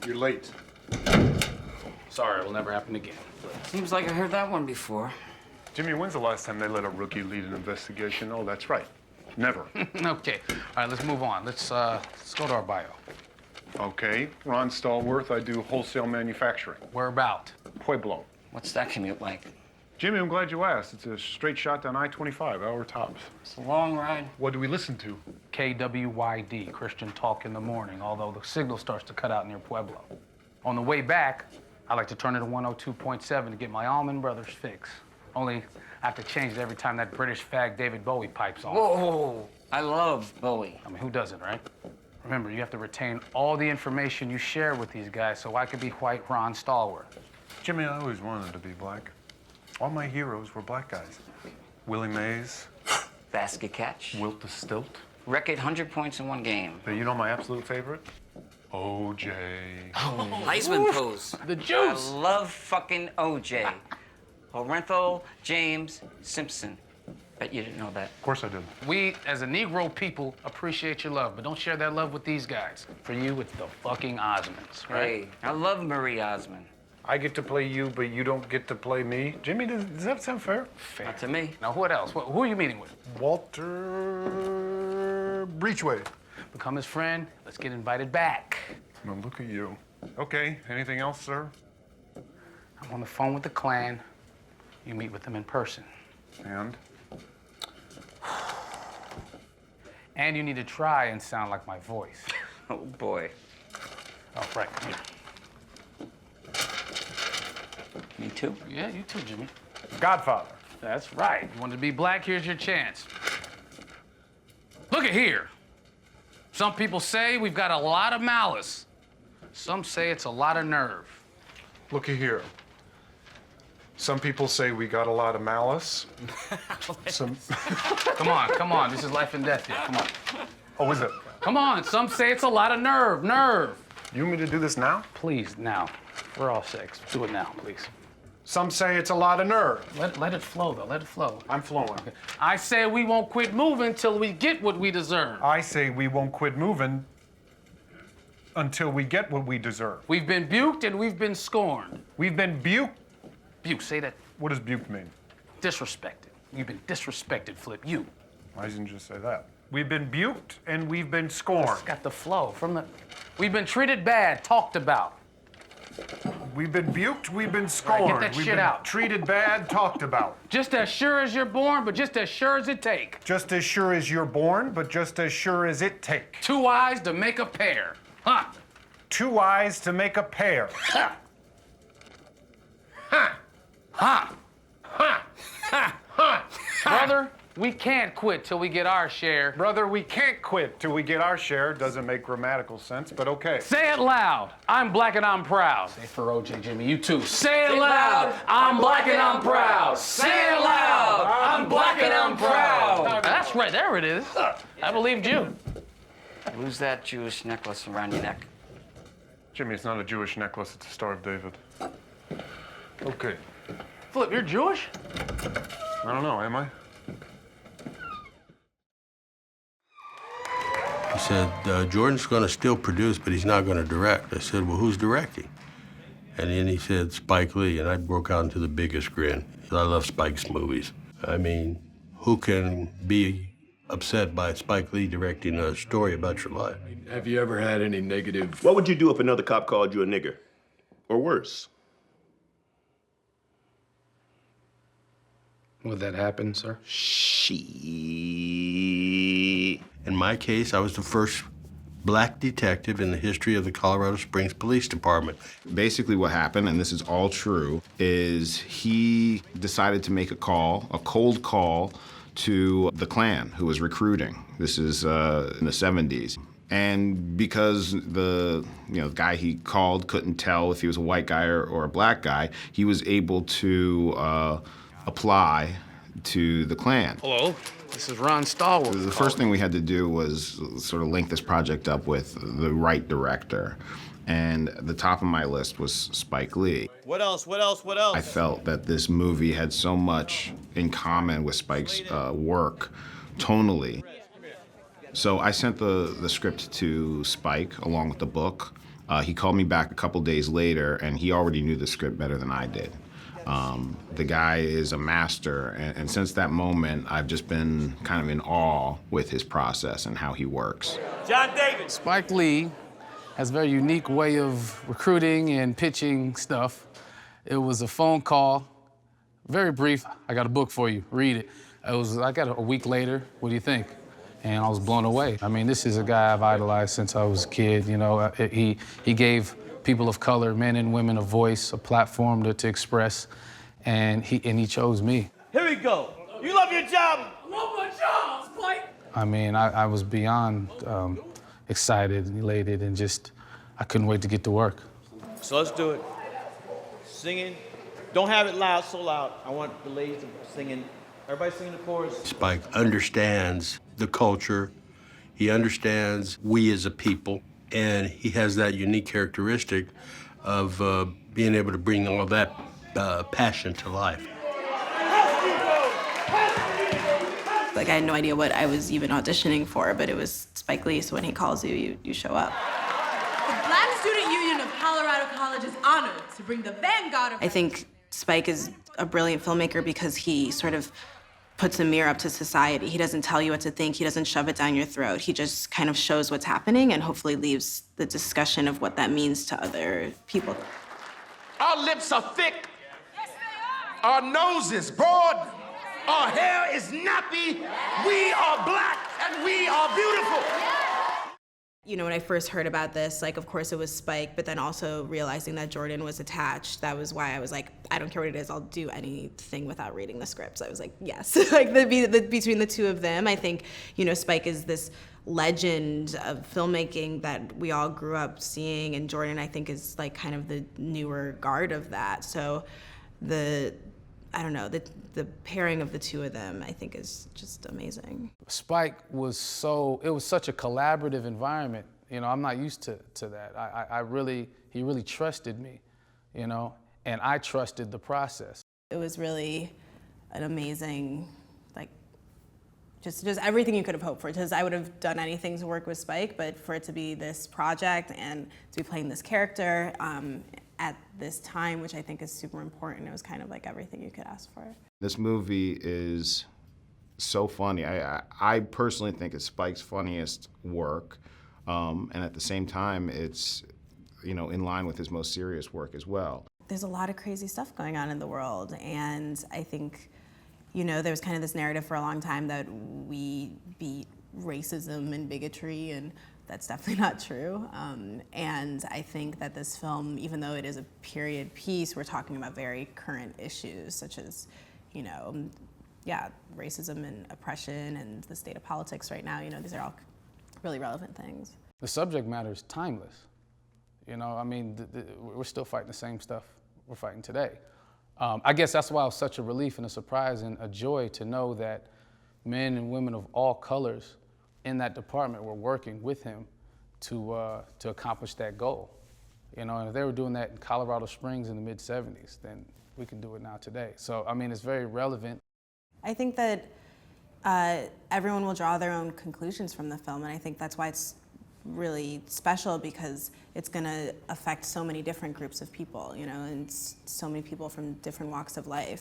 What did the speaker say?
You're late. Sorry, it'll never happen again. Seems like I heard that one before. Jimmy, when's the last time they let a rookie lead an investigation? Oh, that's right. Never. Okay. All right, let's move on. Let's go to our bio. Okay. Ron Stallworth, I do wholesale manufacturing. Where about? Pueblo. What's that commute like? Jimmy, I'm glad you asked. It's a straight shot down I-25, hour tops. It's a long ride. What do we listen to? KWYD, Christian Talk in the Morning, although the signal starts to cut out near Pueblo. On the way back, I like to turn it to 102.7 to get my Allman Brothers fix. Only I have to change it every time that British fag David Bowie pipes on. Whoa, I love Bowie. I mean, who doesn't, right? Remember, you have to retain all the information you share with these guys so I could be white Ron Stallworth. Jimmy, I always wanted to be black. All my heroes were black guys. Willie Mays. Basket catch. Wilt the Stilt. Record 100 points in one game. But you know my absolute favorite? OJ. Heisman pose. The juice! I love fucking OJ. Orenthal James Simpson. Bet you didn't know that. Of course I did. We, as a Negro people, appreciate your love, but don't share that love with these guys. For you, it's the fucking Osmonds, right? Hey, I love Marie Osmond. I get to play you, but you don't get to play me. Jimmy, does that sound fair? Fair. Not to me. Now, what else? Who are you meeting with? Walter Breachway. Become his friend. Let's get invited back. Well, look at you. Okay, anything else, sir? I'm on the phone with the Klan. You meet with them in person. And? And you need to try and sound like my voice. Oh, boy. Oh, right, here. Me too? Yeah, you too, Jimmy. Godfather. That's right. You wanted to be black, here's your chance. Look at here. Some people say we've got a lot of malice. Some say it's a lot of nerve. Looky here. Some people say we got a lot of malice. Come on. This is life and death here. Come on. Oh, is it? Come on. Some say it's a lot of nerve. You want me to do this now? Please, now. We're all six. Do it now, please. Some say it's a lot of nerve. Let it flow, though. Let it flow. I'm flowing. Okay. I say we won't quit moving till we get what we deserve. I say we won't quit moving until we get what we deserve. We've been buked and we've been scorned. We've been buked. Buke, say that. What does buked mean? Disrespected. You've been disrespected, Flip. You. Why didn't you just say that? We've been buked and we've been scorned. It's got the flow from the. We've been treated bad, talked about. We've been buked, we've been scorned. All right, get that we've shit been out. treated bad, talked about. Just as sure as you're born, but just as sure as it take. Just as sure as you're born, but just as sure as it take. 2 eyes to make a pair. Huh. 2 eyes to make a pair. Ha. Ha! Ha. Ha! Ha! Ha! Brother, we can't quit till we get our share. Brother, we can't quit till we get our share. Doesn't make grammatical sense, but okay. Say it loud. I'm black and I'm proud. Say it for OJ, Jimmy. You too. Say it loud. I'm black and I'm proud. Say it loud. I'm black and I'm proud. That's right. There it is. I believed you. Lose that Jewish necklace around your neck. Jimmy, it's not a Jewish necklace, it's a Star of David. Okay. Flip, you're Jewish? I don't know, am I? He said, Jordan's going to still produce, but he's not going to direct. I said, well, who's directing? And then he said, Spike Lee, and I broke out into the biggest grin. I love Spike's movies. I mean, who can be upset by Spike Lee directing a story about your life? Have you ever had any negative... What would you do if another cop called you a nigger? Or worse? Would that happen, sir? She. In my case, I was the first black detective in the history of the Colorado Springs Police Department. Basically what happened, and this is all true, is he decided to make a cold call to the Klan, who was recruiting. This is in the 70s. And because the guy he called couldn't tell if he was a white guy or a black guy, he was able to apply to the Klan. Hello, this is Ron Stallworth. The first thing we had to do was sort of link this project up with the right director. And the top of my list was Spike Lee. What else? I felt that this movie had so much in common with Spike's work, tonally. So I sent the script to Spike along with the book, He called me back a couple days later, and he already knew the script better than I did. The guy is a master, and since that moment, I've just been kind of in awe with his process and how he works. John David. Spike Lee has a very unique way of recruiting and pitching stuff. It was a phone call, very brief. I got a book for you, read it. I got it a week later, what do you think? And I was blown away. I mean, this is a guy I've idolized since I was a kid, you know. He gave people of color, men and women, a voice, a platform to express, and he chose me. Here we go. You love your job. I love my job, Spike. I mean, I was beyond excited and elated, and just, I couldn't wait to get to work. So let's do it. Singing. Don't have it loud, so loud. I want the ladies singing. Everybody singing the chorus. Spike understands the culture. He understands we as a people, and he has that unique characteristic of being able to bring all that passion to life. Like, I had no idea what I was even auditioning for, but it was Spike Lee, so when he calls you, you show up. The Black Student Union of Colorado College is honored to bring the vanguard of... I think Spike is a brilliant filmmaker because he sort of puts a mirror up to society. He doesn't tell you what to think. He doesn't shove it down your throat. He just kind of shows what's happening and hopefully leaves the discussion of what that means to other people. Our lips are thick. Yes, they are. Our nose is broad. Our hair is nappy. We are black and we are beautiful. You know, when I first heard about this, like, of course it was Spike, but then also realizing that Jordan was attached, that was why I was like, I don't care what it is, I'll do anything without reading the scripts. I was like, yes. Like, between the two of them, I think, you know, Spike is this legend of filmmaking that we all grew up seeing, and Jordan, I think, is like kind of the newer guard of that. So the pairing of the two of them, I think, is just amazing. Spike was it was such a collaborative environment. You know, I'm not used to that. He really trusted me, you know, and I trusted the process. It was really an amazing, like, just everything you could have hoped for. Because I would have done anything to work with Spike, but for it to be this project and to be playing this character at this time, which I think is super important, it was kind of like everything you could ask for. This movie is so funny. I personally think it's Spike's funniest work, and at the same time, it's, you know, in line with his most serious work as well. There's a lot of crazy stuff going on in the world, and I think, you know, there was kind of this narrative for a long time that we beat racism and bigotry, and that's definitely not true. And I think that this film, even though it is a period piece, we're talking about very current issues such as, you know, racism and oppression and the state of politics right now. You know, these are all really relevant things. The subject matter is timeless. You know, I mean, we're still fighting the same stuff we're fighting today. I guess that's why it was such a relief and a surprise and a joy to know that men and women of all colors in that department were working with him to accomplish that goal. You know, and if they were doing that in Colorado Springs in the mid-'70s, then we can do it now today. So, I mean, it's very relevant. I think that everyone will draw their own conclusions from the film, and I think that's why it's really special, because it's gonna affect so many different groups of people, you know, and so many people from different walks of life.